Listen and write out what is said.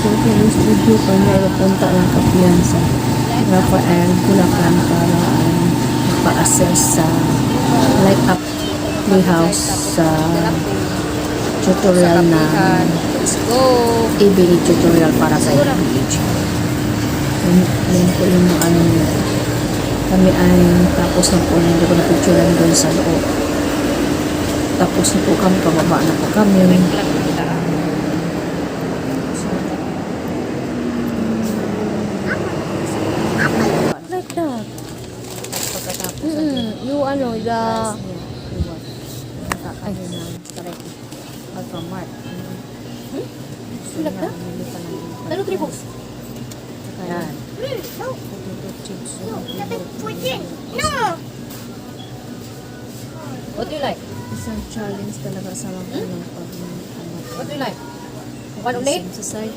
Philippine Studio kami punta ng Kapiyansa. Rafael Bulacan para magpa-assess sa light up playhouse sa tutorial na Let's go! ABA tutorial para sa English. Yan po yung ano niya. Kami ay tapos na po hindi ko na-picturean doon sa loob. Tapos na po kami, pababa na po kami. Like that. Pagkatapos You ano, the... ay, correct. Alphamart. Like that? Ano tribos? Yan. What do you like? Isang challenge talaga sa mga ng What do you like? One ulit? Sa side